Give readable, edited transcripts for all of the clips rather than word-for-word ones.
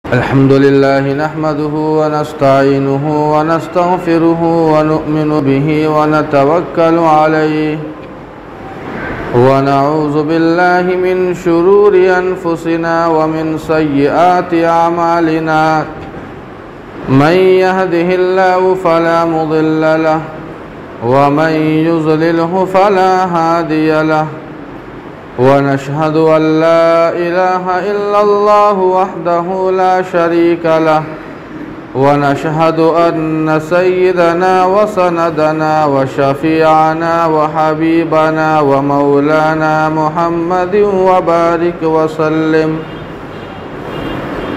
अल्हम्दुलिल्लाह नहमदुहु व नस्तईनुहु व नस्तगफिरुहु व नु'मिनु बिही व नतवक्कलु अलैहि व नऊज़ु बिल्लाहि मिन शुरूरि अनफुसिना व मिन सय्यिआति अमालिना मन यहदिहिल्लाहु फला मुदिल्ल लहु व मन युज़लिल्हु फला हादिय लहु वनशहदु अल्ला इलाहा इल्लल्लाहु वहदहु ला शरीका लहु वनशहदु अन्न सय्यदना व सनदना व शफीअना व हबीबना व मौलाना मुहम्मदिन व बारिक व सल्लिम।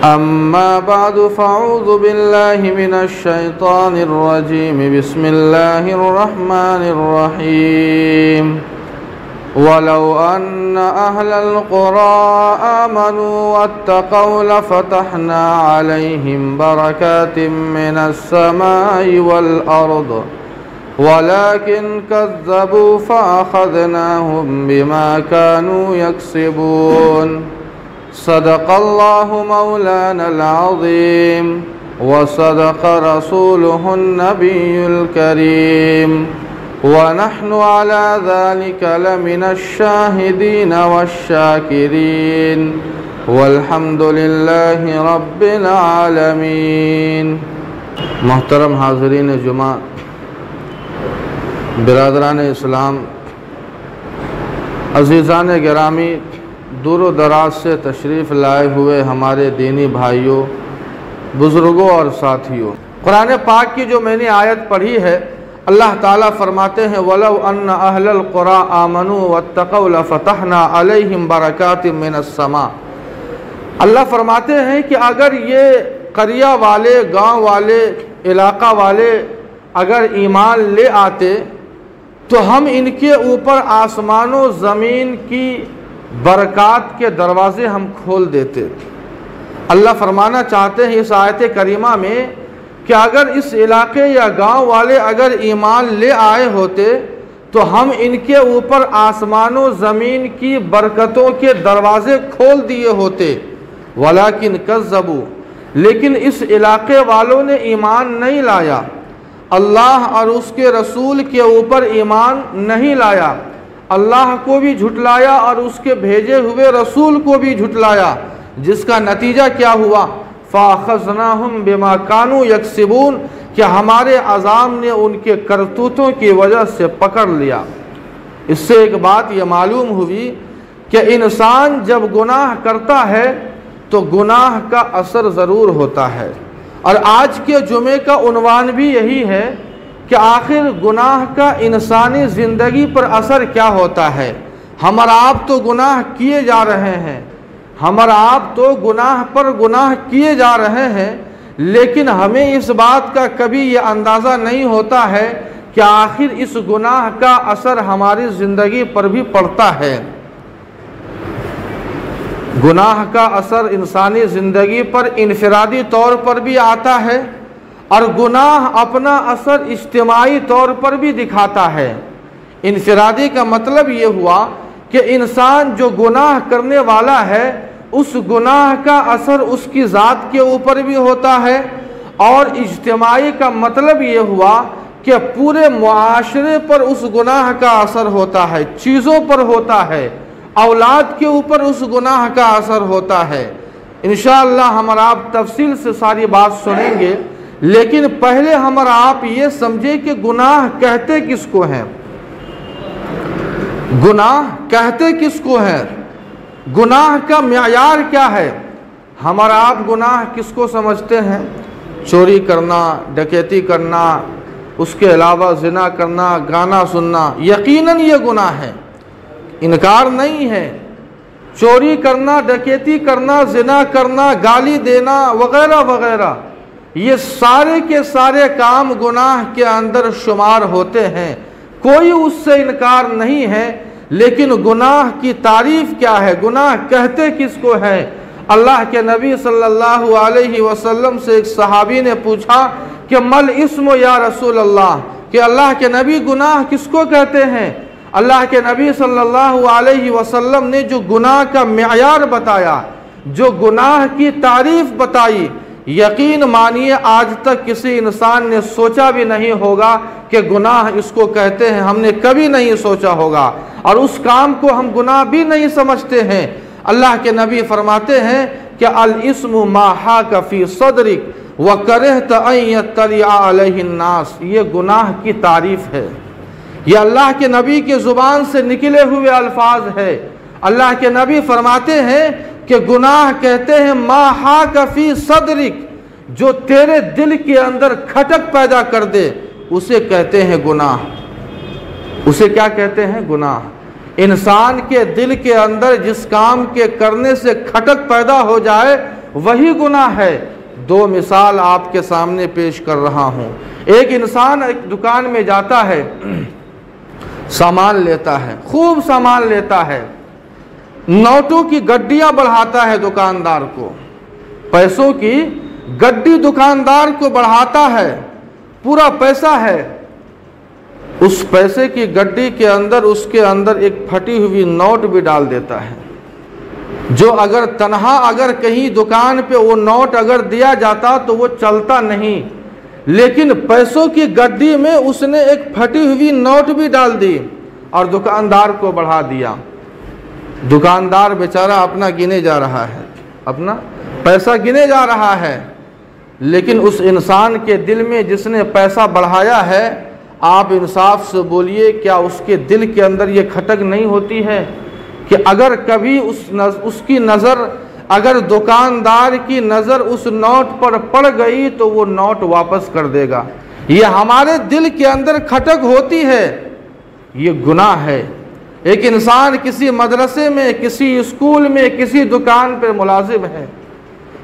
अम्मा बअदु फ़अऊज़ु बिल्लाहि मिनश शैतानिर रजीम। बिस्मिल्लाहिर रहमानिर रहीम। वलौ अन्न अहलल क़ुरा आमनू वत्तक़ौ लफ़तहना अलैहिम बरकातिम मिनस समाई वल अर्द वलाकिन कज़्ज़बू फ़अख़ज़नाहुम बिमा कानू यक्सिबून। सदक़ल्लाहु मौलानल अज़ीम व सदक़ रसूलुहुन नबियुल करीम व नहनु अला ज़ालिका लमिनश शाहिदीन वश्शाकिरीन वल्हम्दुलिल्लाहि रब्बिल आलमीन। मोहतरम हाज़रीन जुमा, बिरादरान इस्लाम, अज़ीज़ान गिरामी, दूर व दराज से तशरीफ़ लाए हुए हमारे दीनी भाइयों, बुज़ुर्गों और साथियों, कुरान पाक की जो मैंने आयत पढ़ी है, अल्लाह ताला फरमाते हैं वलौ अन्न अहलल क़ुरा आमनू वत्तक़ौ लफ़तहना अलैहिम बरकातिम मिनस समा। अल्लाह फरमाते हैं कि अगर ये क़रिया वाले, गांव वाले, इलाका वाले अगर ईमान ले आते तो हम इनके ऊपर आसमानों ज़मीन की बरक़ात के दरवाज़े हम खोल देते। अल्लाह फरमाना चाहते हैं इस आयत करीमा में कि अगर इस इलाके या गांव वाले अगर ईमान ले आए होते तो हम इनके ऊपर आसमानों ज़मीन की बरकतों के दरवाज़े खोल दिए होते। वलाकिन कज़्ज़बू, लेकिन इस इलाके वालों ने ईमान नहीं लाया, अल्लाह और उसके रसूल के ऊपर ईमान नहीं लाया, अल्लाह को भी झुटलाया और उसके भेजे हुए रसूल को भी झुटलाया, जिसका नतीजा क्या हुआ? फ़अख़ज़नाहुम बिमा कानू यक्सिबून, कि हमारे अज़ाब ने उनके करतूतों की वजह से पकड़ लिया। इससे एक बात यह मालूम हुई कि इंसान जब गुनाह करता है तो गुनाह का असर ज़रूर होता है। और आज के जुमे का उन्वान भी यही है कि आखिर गुनाह का इंसानी ज़िंदगी पर असर क्या होता है। हम और आप तो गुनाह किए जा रहे हैं, हम और आप तो गुनाह पर गुनाह किए जा रहे हैं, लेकिन हमें इस बात का कभी ये अंदाज़ा नहीं होता है कि आखिर इस गुनाह का असर हमारी ज़िंदगी पर भी पड़ता है। गुनाह का असर इंसानी ज़िंदगी पर इनफरादी तौर पर भी आता है और गुनाह अपना असर इज्तिमाई तौर पर भी दिखाता है। इनफरादी का मतलब ये हुआ कि इंसान जो गुनाह करने वाला है उस गुनाह का असर उसकी ज़ात के ऊपर भी होता है, और इज्तिमाई का मतलब ये हुआ कि पूरे मुआशरे पर उस गुनाह का असर होता है, चीज़ों पर होता है, औलाद के ऊपर उस गुनाह का असर होता है। इंशाअल्लाह हम और आप तफसील से सारी बात सुनेंगे, लेकिन पहले हम और आप ये समझे कि गुनाह कहते किसको हैं, गुनाह कहते किसको हैं, गुनाह का म्यार क्या है। हम और आप गुनाह किसको समझते हैं? चोरी करना, डकैती करना, उसके अलावा ज़िना करना, गाना सुनना, यकीनन ये गुनाह है, इनकार नहीं है। चोरी करना, डकैती करना, ज़िना करना, गाली देना वगैरह वगैरह, ये सारे के सारे काम गुनाह के अंदर शुमार होते हैं, कोई उससे इनकार नहीं है। लेकिन गुनाह की तारीफ़ क्या है, गुनाह कहते किसको है? अल्लाह के नबी सल्लल्लाहु अलैहि वसल्लम से एक सहाबी ने पूछा कि मल इस्म या रसूल अल्लाह, कि अल्लाह के नबी गुनाह किसको कहते हैं? अल्लाह के नबी सल्लल्लाहु अलैहि वसल्लम ने जो गुनाह का म्यार बताया, जो गुनाह की तारीफ बताई, यकीन मानिए आज तक किसी इंसान ने सोचा भी नहीं होगा कि गुनाह इसको कहते हैं, हमने कभी नहीं सोचा होगा, और उस काम को हम गुनाह भी नहीं समझते हैं। अल्लाह के नबी फरमाते हैं कि अल इस्मु मा हाक फी सदरिक व करहत अन यत्तलिअ अलैहि अन्नास, ये गुनाह की तारीफ है। ये अल्लाह के नबी के ज़ुबान से निकले हुए अल्फाज है। अल्लाह के नबी फरमाते हैं कि गुनाह कहते हैं मा हाक फी सदरिक, जो तेरे दिल के अंदर खटक पैदा कर दे उसे कहते हैं गुनाह। उसे क्या कहते हैं? गुनाह। इंसान के दिल के अंदर जिस काम के करने से खटक पैदा हो जाए वही गुनाह है। दो मिसाल आपके सामने पेश कर रहा हूँ। एक इंसान एक दुकान में जाता है, सामान लेता है, खूब सामान लेता है, नोटों की गड्डियाँ बढ़ाता है दुकानदार को, पैसों की गड्डी दुकानदार को बढ़ाता है, पूरा पैसा है। उस पैसे की गड्डी के अंदर उसके अंदर एक फटी हुई नोट भी डाल देता है, जो अगर तन्हा अगर कहीं दुकान पे वो नोट अगर दिया जाता तो वो चलता नहीं, लेकिन पैसों की गड्डी में उसने एक फटी हुई नोट भी डाल दी और दुकानदार को बढ़ा दिया। दुकानदार बेचारा अपना गिने जा रहा है, अपना पैसा गिने जा रहा है, लेकिन उस इंसान के दिल में जिसने पैसा बढ़ाया है, आप इंसाफ से बोलिए क्या उसके दिल के अंदर ये खटक नहीं होती है कि अगर कभी उसकी नज़र, अगर दुकानदार की नज़र उस नोट पर पड़ गई तो वो नोट वापस कर देगा। ये हमारे दिल के अंदर खटक होती है, ये गुनाह है। एक इंसान किसी मदरसे में, किसी स्कूल में, किसी दुकान पर मुलाजिम है,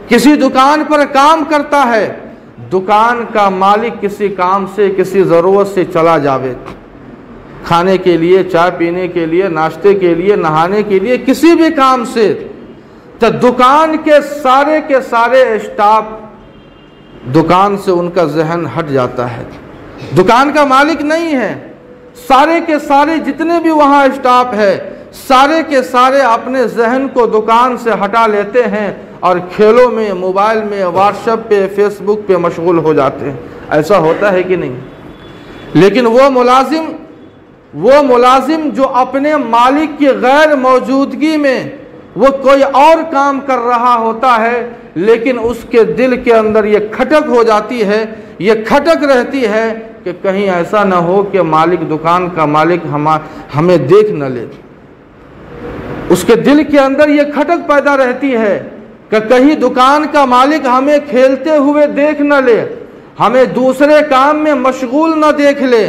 किसी दुकान पर काम करता है, दुकान का मालिक किसी काम से, किसी ज़रूरत से चला जावे, खाने के लिए, चाय पीने के लिए, नाश्ते के लिए, नहाने के लिए, किसी भी काम से, तो दुकान के सारे स्टाफ, दुकान से उनका जहन हट जाता है, दुकान का मालिक नहीं है। सारे के सारे जितने भी वहाँ स्टाफ है, सारे के सारे अपने जहन को दुकान से हटा लेते हैं और खेलों में, मोबाइल में, व्हाट्सएप पे, फेसबुक पे मशगूल हो जाते हैं। ऐसा होता है कि नहीं? लेकिन वो मुलाजिम जो अपने मालिक की गैर मौजूदगी में वो कोई और काम कर रहा होता है, लेकिन उसके दिल के अंदर ये खटक हो जाती है, ये खटक रहती है कि कहीं ऐसा ना हो कि मालिक, दुकान का मालिक हमें देख न ले। उसके दिल के अंदर ये खटक पैदा रहती है कि कहीं दुकान का मालिक हमें खेलते हुए देख न ले, हमें दूसरे काम में मशगूल न देख ले।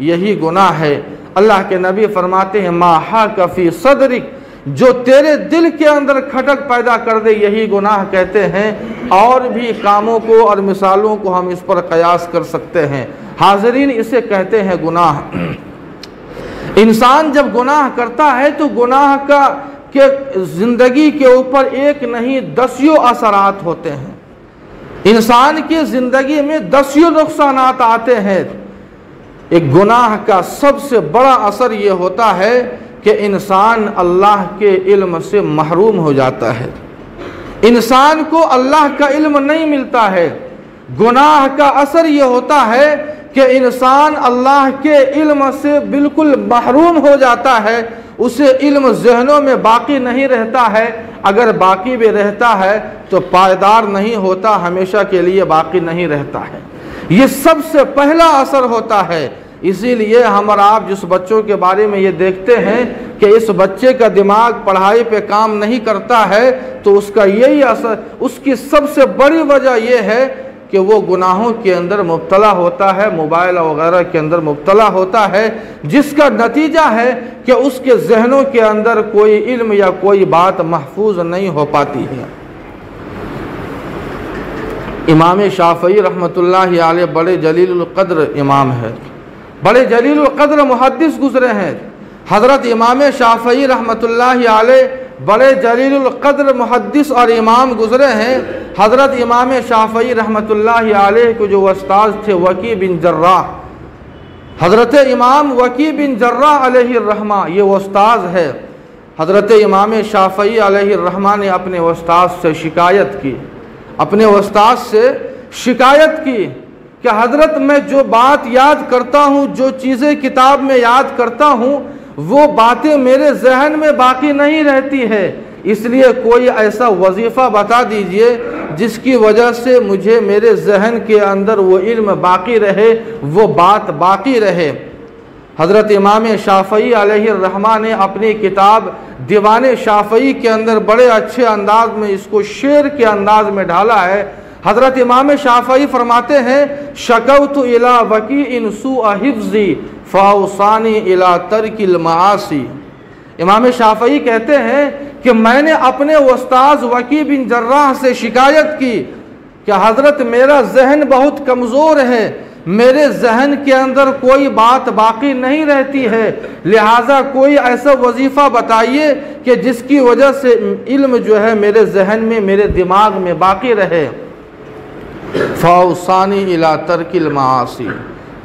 यही गुनाह है। अल्लाह के नबी फरमाते हैं मा हाक फी सदरिक, जो तेरे दिल के अंदर खटक पैदा कर दे यही गुनाह कहते हैं। और भी कामों को और मिसालों को हम इस पर कयास कर सकते हैं। हाज़रीन, इसे कहते हैं गुनाह। इंसान जब गुनाह करता है तो गुनाह के ज़िंदगी के ऊपर एक नहीं दसियों असरात होते हैं। इंसान की ज़िंदगी में दसियों नुकसानात आते हैं। एक गुनाह का सबसे बड़ा असर ये होता है कि इंसान अल्लाह के इल्म से महरूम हो जाता है। इंसान को अल्लाह का इल्म नहीं मिलता है। गुनाह का असर ये होता है कि इंसान अल्लाह के इल्म से बिल्कुल महरूम हो जाता है। उसे इल्म ज़हनों में बाकी नहीं रहता है। अगर बाकी भी रहता है तो पायदार नहीं होता, हमेशा के लिए बाकी नहीं रहता है। ये सबसे पहला असर होता है। इसीलिए हम और आप जिस बच्चों के बारे में ये देखते हैं कि इस बच्चे का दिमाग पढ़ाई पे काम नहीं करता है, तो उसका यही असर, उसकी सबसे बड़ी वजह यह है कि वो गुनाहों के अंदर मुब्तला होता है, मोबाइल वगैरह के अंदर मुब्तला होता है, जिसका नतीजा है कि उसके जहनों के अंदर कोई इल्म या कोई बात महफूज नहीं हो पाती है। इमाम शाफ़ई रहमतुल्लाहि अलैह बड़े जलीलुल क़द्र इमाम है, बड़े जलीलुल क़द्र मुहद्दिस गुज़रे हैं। हज़रत इमाम शाफ़ई रहमतुल्लाहि अलैह बड़े जलीलुल क़द्र मुहद्दिस और इमाम गुज़रे हैं। हज़रत इमाम शाफ़ई रहमतुल्लाहि अलैह के जो उस्ताद थे वकी बिन जर्राह, हज़रत इमाम वकी बिन जर्राह अलैहि रहमा, ये उस्ताद है। हज़रत इमाम शाफ़ई अलैहिर्रहमान ने अपने उस्ताद से शिकायत की, अपने उस्ताद से शिकायत की कि हज़रत मैं जो बात याद करता हूँ, जो चीज़ें किताब में याद करता हूँ, वो बातें मेरे जहन में बाकी नहीं रहती है, इसलिए कोई ऐसा वजीफ़ा बता दीजिए जिसकी वजह से मुझे मेरे जहन के अंदर वो इल्म बाकी रहे, वो बात बाकी रहे। हज़रत इमाम शाफ़ई अलैहिर्रहमान ने अपनी किताब दीवान शाफ़ई के अंदर बड़े अच्छे अंदाज में इसको शेर के अंदाज में ढाला है। हज़रत इमाम शाफ़ई फरमाते हैं, शकौतु इला वकी इन सुअ हिफ्ज़ी फ़ाउसानी इला तर्किल मआसी। इमाम शाफ़ई कहते हैं कि मैंने अपने उस्ताद वकी बिन जर्राह से शिकायत की कि हज़रत मेरा जहन बहुत कमज़ोर है, मेरे जहन के अंदर कोई बात बाकी नहीं रहती है, लिहाजा कोई ऐसा वजीफ़ा बताइए कि जिसकी वजह से इल्म जो है मेरे जहन में, मेरे दिमाग में बाकी रहे। फ़ाउसानी इला तर्किल मआसी।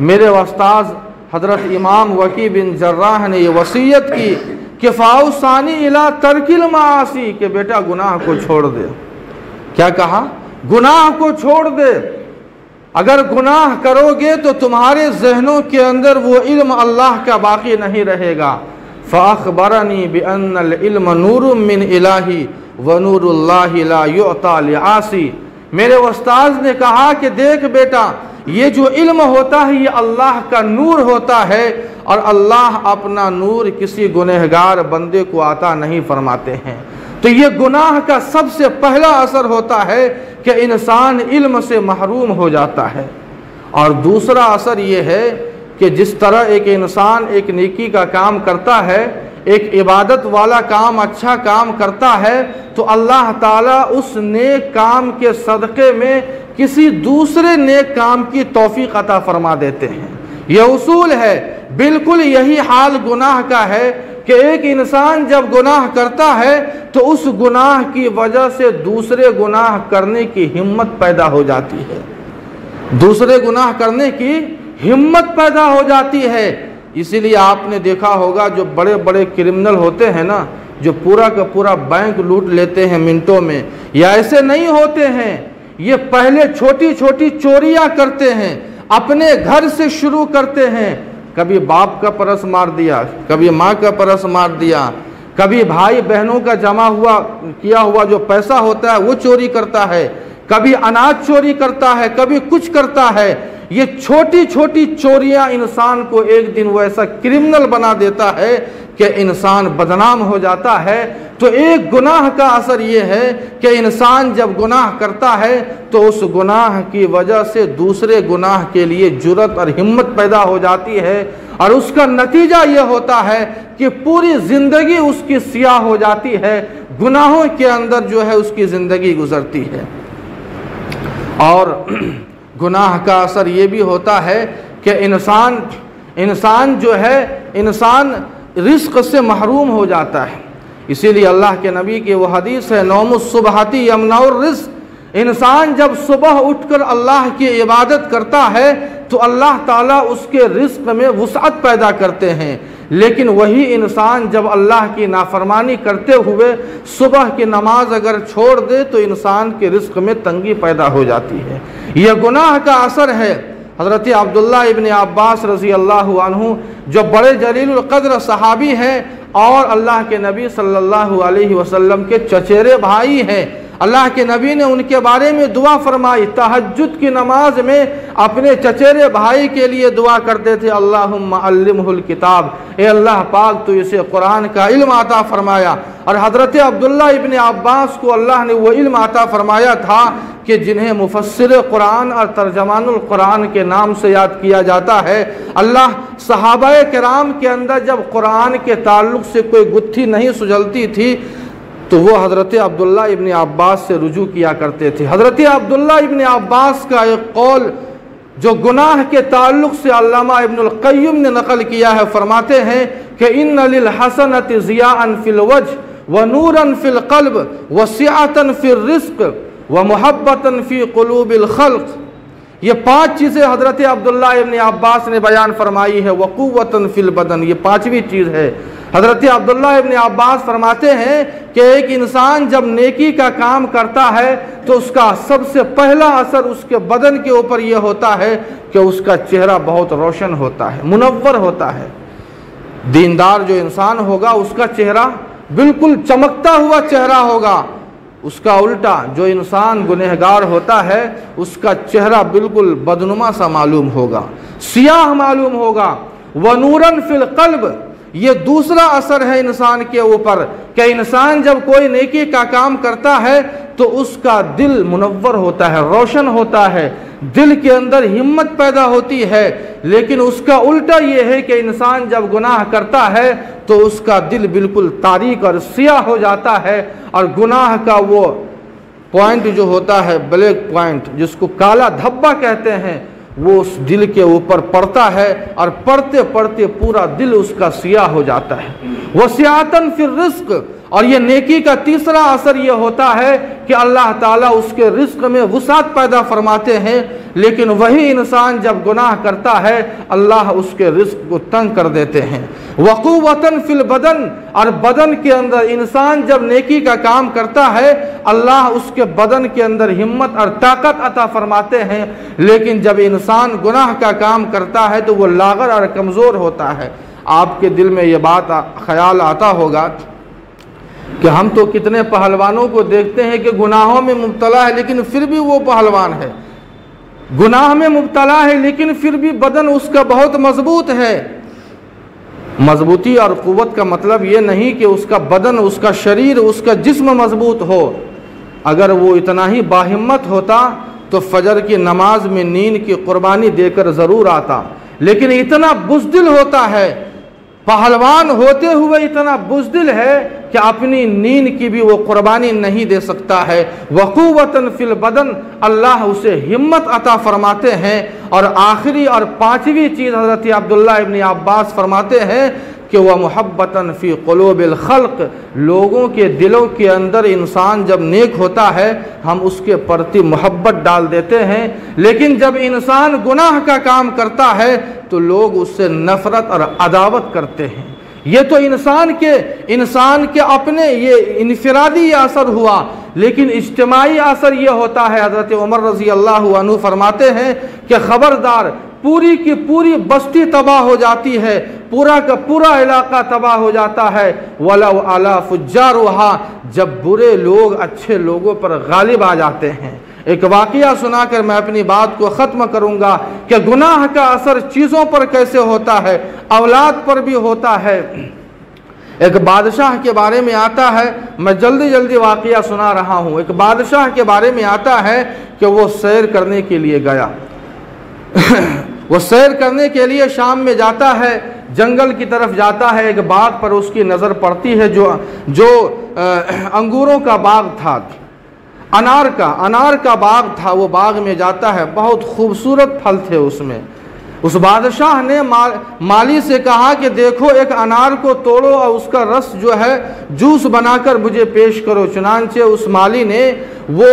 मेरे उस्ताद हज़रत इमाम वकी बिन जर्राह ने ये वसीयत की कि फ़ाउसानी इला तर्किल मआसी, कि बेटा गुनाह को छोड़ दे। क्या कहा? गुनाह को छोड़ दे। अगर गुनाह करोगे तो तुम्हारे जहनों के अंदर वो इल्म अल्लाह का बाकी नहीं रहेगा। फ़अख़बरनी बिअन्नल इल्म नूरुम मिन इलाही व नूरुल्लाहि ला युअता लिआसी। मेरे उस्ताद ने कहा कि देख बेटा, ये जो इल्म होता है ये अल्लाह का नूर होता है, और अल्लाह अपना नूर किसी गुनहगार बंदे को अता नहीं फरमाते हैं। तो ये गुनाह का सबसे पहला असर होता है कि इंसान इल्म से महरूम हो जाता है। और दूसरा असर ये है कि जिस तरह एक इंसान एक नेकी का काम करता है, एक इबादत वाला काम, अच्छा काम करता है, तो अल्लाह ताला उस नेक काम के सदक़े में किसी दूसरे नेक काम की तौफीक अता फरमा देते हैं। यह उसूल है। बिल्कुल यही हाल गुनाह का है कि एक इंसान जब गुनाह करता है तो उस गुनाह की वजह से दूसरे गुनाह करने की हिम्मत पैदा हो जाती है, दूसरे गुनाह करने की हिम्मत पैदा हो जाती है। इसीलिए आपने देखा होगा जो बड़े बड़े क्रिमिनल होते हैं ना, जो पूरा का पूरा बैंक लूट लेते हैं मिनटों में, या ऐसे नहीं होते हैं। ये पहले छोटी छोटी चोरियां करते हैं, अपने घर से शुरू करते हैं। कभी बाप का परस मार दिया, कभी माँ का परस मार दिया, कभी भाई बहनों का जमा हुआ किया हुआ जो पैसा होता है वो चोरी करता है, कभी अनाज चोरी करता है, कभी कुछ करता है। ये छोटी छोटी चोरियां इंसान को एक दिन वो ऐसा क्रिमिनल बना देता है कि इंसान बदनाम हो जाता है। तो एक गुनाह का असर ये है कि इंसान जब गुनाह करता है तो उस गुनाह की वजह से दूसरे गुनाह के लिए जुर्रत और हिम्मत पैदा हो जाती है, और उसका नतीजा ये होता है कि पूरी ज़िंदगी उसकी सियाह हो जाती है, गुनाहों के अंदर जो है उसकी ज़िंदगी गुजरती है। और गुनाह का असर ये भी होता है कि इंसान जो है, इंसान रिस्क से महरूम हो जाता है। इसीलिए अल्लाह के नबी की वो हदीस है, नौमुस सुबहती यमनउर रिस्क। इंसान जब सुबह उठकर अल्लाह की इबादत करता है तो अल्लाह ताला उसके रिस्क में वुसअत पैदा करते हैं, लेकिन वही इंसान जब अल्लाह की नाफरमानी करते हुए सुबह की नमाज अगर छोड़ दे तो इंसान के रिस्क में तंगी पैदा हो जाती है। यह गुनाह का असर है। हज़रत अब्दुल्लाह इब्न अब्बास रज़ी अल्लाहु अन्हु जो बड़े जलीलुल क़द्र सहाबी हैं और अल्लाह के नबी सल्लल्लाहु अलैहि वसल्लम के चचेरे भाई हैं, अल्लाह के नबी ने उनके बारे में दुआ फरमाई। तहज्जुद की नमाज में अपने चचेरे भाई के लिए दुआ करते थे, अल्लाहुम्मा अल्लिमहुल किताब, ए अल्लाह पाक तो इसे कुरान का इल्म अता फरमाया। और हज़रत अब्दुल्लाह इब्न अब्बास को अल्लाह ने वो इल्म अता फरमाया था कि जिन्हें मुफस्सिर कुरान और तर्जमानुल कुरान के नाम से याद किया जाता है। अल्लाह सहाबाए किराम के अंदर जब कुरान के ताल्लुक़ से कोई गुत्थी नहीं सुझलती थी तो वो हज़रत अब्दुल्लाह इब्न अब्बास से रुजू किया करते थे। हज़रत अब्दुल्लाह इब्न अब्बास का एक कौल जो गुनाह के ताल्लुक़ से अल्लामा इब्नुल क़य्युम ने नक़ल किया है, फरमाते हैं कि इन्ना लिल हसनति ज़ियाअन फ़िल वज्ह व नूरन फ़िल क़ल्ब व सिअतन फ़िर रिज़्क़ व मुहब्बतन फ़ी क़ुलूबिल ख़ल्क़। ये 5 चीज़ें हज़रत अब्दुल्लाह इब्न अब्बास ने बयान फरमाई है। वक़ुव्वतन फ़िल बदन, ये 5वीं चीज़ है। हज़रत अब्दुल्लाह इब्न अब्बास फरमाते हैं कि एक इंसान जब नेकी का काम करता है तो उसका सबसे पहला असर उसके बदन के ऊपर यह होता है कि उसका चेहरा बहुत रोशन होता है, मुनव्वर होता है। दीनदार जो इंसान होगा उसका चेहरा बिल्कुल चमकता हुआ चेहरा होगा। उसका उल्टा जो इंसान गुनहगार होता है उसका चेहरा बिल्कुल बदनुमा सा मालूम होगा, सियाह मालूम होगा। वनूरन फिल क़ल्ब, ये दूसरा असर है इंसान के ऊपर कि इंसान जब कोई नेकी का काम करता है तो उसका दिल मुनव्वर होता है, रोशन होता है, दिल के अंदर हिम्मत पैदा होती है। लेकिन उसका उल्टा ये है कि इंसान जब गुनाह करता है तो उसका दिल बिल्कुल तारीक और सियाह हो जाता है और गुनाह का वो पॉइंट जो होता है, ब्लैक पॉइंट, जिसको काला धब्बा कहते हैं, वो उस दिल के ऊपर पड़ता है और पड़ते पड़ते पूरा दिल उसका सियाह हो जाता है। वसियातन फिर रिस्क, और ये नेकी का तीसरा असर ये होता है कि अल्लाह ताला उसके रिस्क में वुसात पैदा फरमाते हैं। लेकिन वही इंसान जब गुनाह करता है अल्लाह उसके रिस्क को तंग कर देते हैं। वक़ुव्वतन फिल बदन, और बदन के अंदर इंसान जब नेकी का काम करता है अल्लाह उसके बदन के अंदर हिम्मत और ताकत अता फरमाते हैं। लेकिन जब इंसान गुनाह का काम करता है तो वो लागर और कमज़ोर होता है। आपके दिल में ये बात ख्याल आता होगा कि हम तो कितने पहलवानों को देखते हैं कि गुनाहों में मुब्तला है लेकिन फिर भी वो पहलवान है, गुनाह में मुब्तला है लेकिन फिर भी बदन उसका बहुत मजबूत है। मजबूती और क़ुव्वत का मतलब ये नहीं कि उसका बदन, उसका शरीर, उसका जिस्म मजबूत हो। अगर वो इतना ही बाहिम्मत होता तो फजर की नमाज में नींद की कुर्बानी देकर ज़रूर आता। लेकिन इतना बुज़दिल होता है, पहलवान होते हुए इतना बुज़दिल है कि अपनी नींद की भी वो कुर्बानी नहीं दे सकता है। वक़ुव्वतन फ़िल बदन, अल्लाह उसे हिम्मत अता फरमाते हैं। और आखिरी और 5वीं चीज़ हज़रत अब्दुल्लाह इब्न अब्बास फरमाते हैं कि वह मुहब्बतन फ़ी क़ुलूबिल ख़ल्क़, लोगों के दिलों के अंदर इंसान जब नेक होता है हम उसके प्रति मोहब्बत डाल देते हैं। लेकिन जब इंसान गुनाह का काम करता है तो लोग उससे नफ़रत और अदावत करते हैं। ये तो इंसान के अपने ये इनफिरादी असर हुआ, लेकिन इज्तिमाई असर ये होता है। हज़रत उमर रज़ी अल्लाह अन्हु फरमाते हैं कि ख़बरदार, पूरी की पूरी बस्ती तबाह हो जाती है, पूरा का पूरा इलाका तबाह हो जाता है। वलौ अला फुज्जारुहा, जब बुरे लोग अच्छे लोगों पर गालिब आ जाते हैं। एक वाक़या सुनाकर मैं अपनी बात को ख़त्म करूँगा कि गुनाह का असर चीज़ों पर कैसे होता है, औलाद पर भी होता है। एक बादशाह के बारे में आता है, मैं जल्दी जल्दी वाक़या सुना रहा हूँ। एक बादशाह के बारे में आता है कि वो सैर करने के लिए गया वो सैर करने के लिए शाम में जाता है, जंगल की तरफ जाता है। एक बाग पर उसकी नज़र पड़ती है जो अंगूरों का बाग था, अनार का बाग था। वो बाग में जाता है, बहुत खूबसूरत फल थे उसमें। उस बादशाह ने माली से कहा कि देखो एक अनार को तोड़ो और उसका रस जो है जूस बनाकर मुझे पेश करो। चुनांचे उस माली ने वो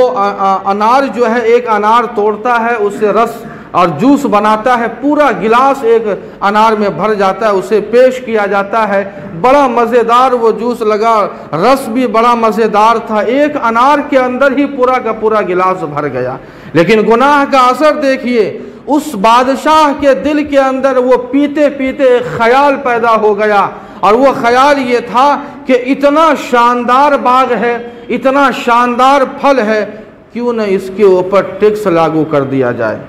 अनार जो है, एक अनार तोड़ता है, उससे रस और जूस बनाता है, पूरा गिलास एक अनार में भर जाता है, उसे पेश किया जाता है। बड़ा मज़ेदार वो जूस लगा, रस भी बड़ा मज़ेदार था। एक अनार के अंदर ही पूरा का पूरा गिलास भर गया। लेकिन गुनाह का असर देखिए, उस बादशाह के दिल के अंदर वो पीते पीते एक ख्याल पैदा हो गया, और वो ख्याल ये था कि इतना शानदार बाग है, इतना शानदार फल है, क्यों न इसके ऊपर टैक्स लागू कर दिया जाए,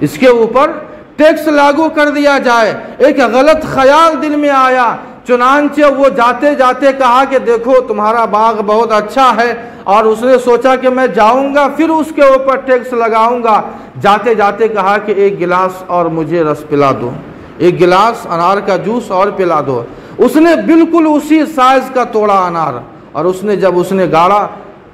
इसके ऊपर टैक्स लागू कर दिया जाए। एक गलत ख्याल दिल में आया। चुनांचे वो जाते जाते कहा कि देखो तुम्हारा बाग बहुत अच्छा है, और उसने सोचा कि मैं जाऊंगा फिर उसके ऊपर टैक्स लगाऊंगा। जाते जाते कहा कि एक गिलास और मुझे रस पिला दो, एक गिलास अनार का जूस और पिला दो। उसने बिल्कुल उसी साइज का तोड़ा अनार, और उसने जब उसने गाड़ा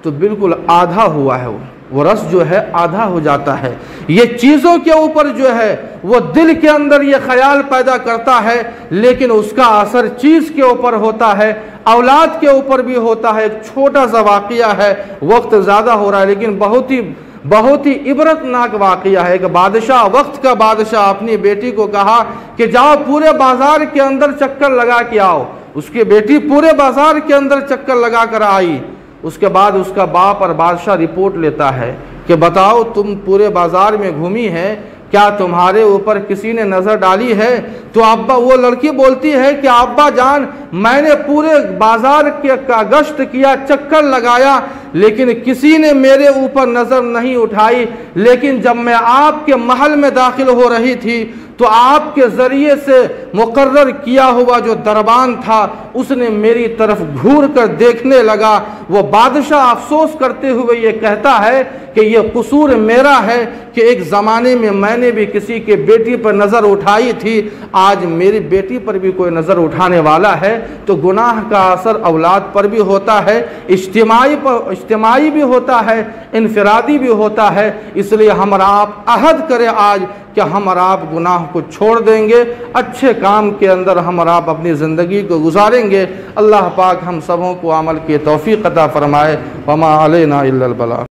तो बिल्कुल आधा हुआ है, वो रस जो है आधा हो जाता है। ये चीज़ों के ऊपर जो है वो दिल के अंदर ये ख्याल पैदा करता है, लेकिन उसका असर चीज़ के ऊपर होता है, औलाद के ऊपर भी होता है। एक छोटा सा वाक़या है, वक्त ज़्यादा हो रहा है लेकिन बहुत ही बहुत ही इबरतनाक वाक़या है कि बादशाह, वक्त का बादशाह, अपनी बेटी को कहा कि जाओ पूरे बाज़ार के अंदर चक्कर लगा के आओ। उसकी बेटी पूरे बाज़ार के अंदर चक्कर लगा कर आई। उसके बाद उसका बाप और बादशाह रिपोर्ट लेता है कि बताओ तुम पूरे बाज़ार में घूमी है, क्या तुम्हारे ऊपर किसी ने नज़र डाली है? तो अब्बा, वो लड़की बोलती है कि अब्बा जान, मैंने पूरे बाज़ार का गश्त किया, चक्कर लगाया, लेकिन किसी ने मेरे ऊपर नज़र नहीं उठाई। लेकिन जब मैं आपके महल में दाखिल हो रही थी तो आपके ज़रिए से मुकर्रर किया हुआ जो दरबान था उसने मेरी तरफ घूर कर देखने लगा। वो बादशाह अफसोस करते हुए ये कहता है कि ये कसूर मेरा है कि एक ज़माने में मैंने भी किसी के बेटी पर नज़र उठाई थी, आज मेरी बेटी पर भी कोई नज़र उठाने वाला है। तो गुनाह का असर औलाद पर भी होता है, इज्तिमाई भी होता है, इनफरादी भी होता है। इसलिए हम और आप अहद करें आज कि हम और आप गुनाह को छोड़ देंगे, अच्छे काम के अंदर हम और आप अपनी ज़िंदगी को गुजारेंगे। अल्लाह पाक हम सबों को अमल की तौफीक अता फरमाए। वमा अलैना इल्लल बलाग।